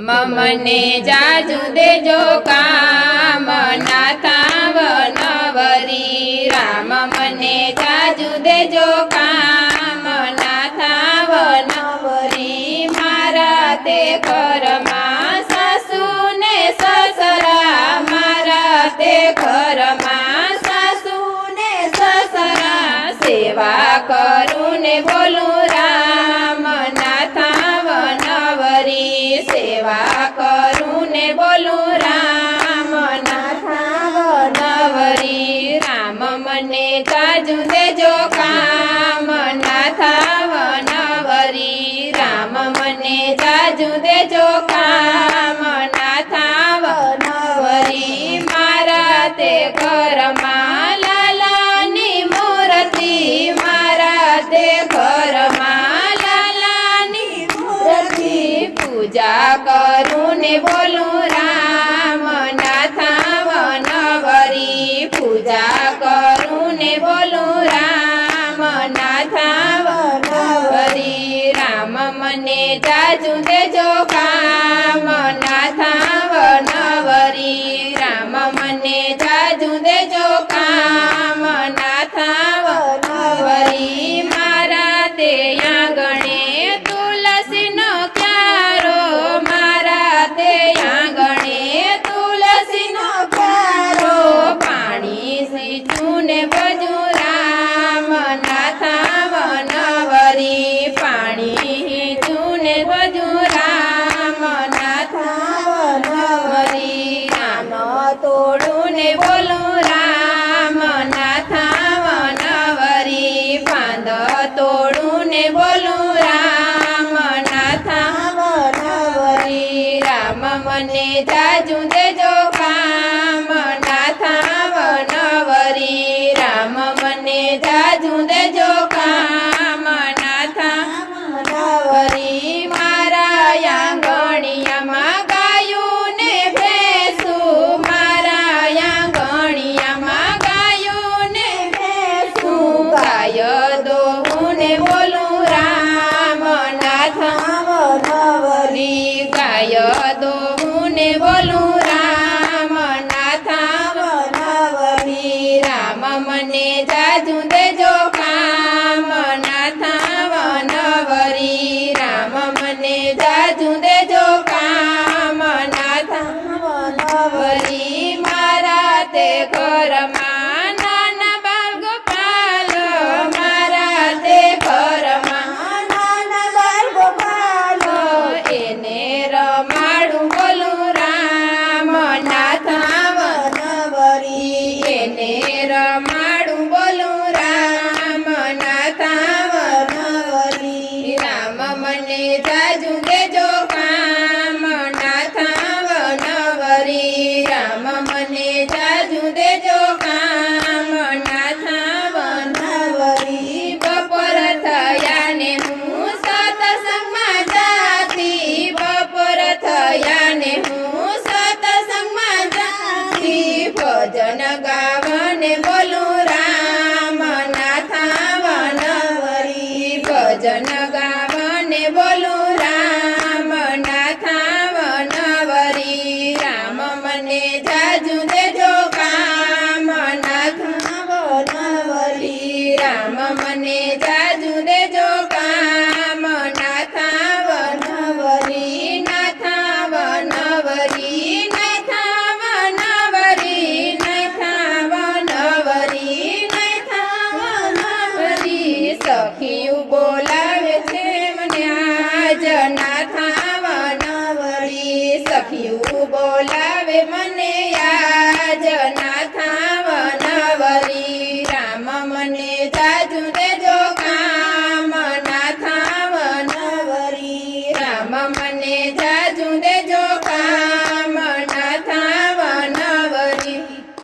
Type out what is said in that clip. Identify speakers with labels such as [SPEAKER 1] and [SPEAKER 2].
[SPEAKER 1] મને જાજુ દેજો કામ નાથા વનવરી રામ મને જાજુ દેજો કામ નાથા વનવરી મારા તે ઘરમાં સાસુ ને સસરા મારા તે ઘરમાં સાસુ ને સસરા સેવા કરું ને બોલું રામ નાથા વનવરી સેવા કરું ને બોલું રામ નાથા વનવરી રામ મને જાજુ દેજો કામ નાથા વનવરી રામ મને જાજુ દેજો કામ નાથા વનવરી મારા તે ઘરમાં લાલાની મૂર્તિ મારા તે ઘરમાં લાલાની મૂર્તિ પૂજા કરું ને બોલું રામ નાથા વનવરી પૂજા કરું ને બોલું રામ નાથા વનવરી રામ મને જાજુ દેજો કામ નાથા વનવરી રામ મને જાજુ દેજો કામ નાથા વનવરી મારા તે આંગણે તુલસીનો ક્યારો મારા તે આંગણે તુલસીનો ક્યારો પાણી સીંચું ને ભજું રામ નાથા વનવરી પાણી સીંચું ને ભજું રામ નાથા વનવરી રામ તોડું ને બોલું રામ નાથા વનવરી પાંદ તોડું ને બોલું રામ નાથા વનવરી રામ મને જાજુ દેજો કામ નાથા વનવરી રામ મને જાજુ દેજો કામ નાથા વનવરી મારા આંગણિયામાં ગાયું ને ભેંસું મારા આંગણિયામાં ગાયું ને ભેંસું ગાય દોહું ને બોલું રામ નાથા વનવરી ગાય દોહું ને બોલું રામ નાથા વનવરી રામ મને જાજુ દેજો કામ નાથા વનવરી રામ મને જાજુ દેજો કામ નાથા વનવરી મારા તે ઘરમાં નાના બાળ ગોપાલ મારા તે ઘરમાં નાના બાળ ગોપાલ એને રમાડું બોલું રામ નાથા વનવરી એને રમાડું બોલું રામ નાથા વનવરી રામ મને જાજુ દેજો કામ નાથા વનવરી રામ મને જાજુ દેજો કામ નાથા વનવરી બપોર થયા ને હું સત્સંગમાં જાતી બપોર થયા ને હું સત્સંગમાં જાતી ભજન ગાવને બોલું રામ નાથા વનવરી ભજન ગાવને બોલું રામ નાથા વનવરી રામ મને જાજુ દેજો કામ નાથા વનવરી રામ મને જાજુ દેજો કામ નાથા વનવરી નાથા વનવરી નાથા વનવરી નાથા વનવરી નાથા વનવરી સખીયું બોલાવે છે મને આજ નાથા વનવરી સખીયું બોલાવે મને આજ નાથા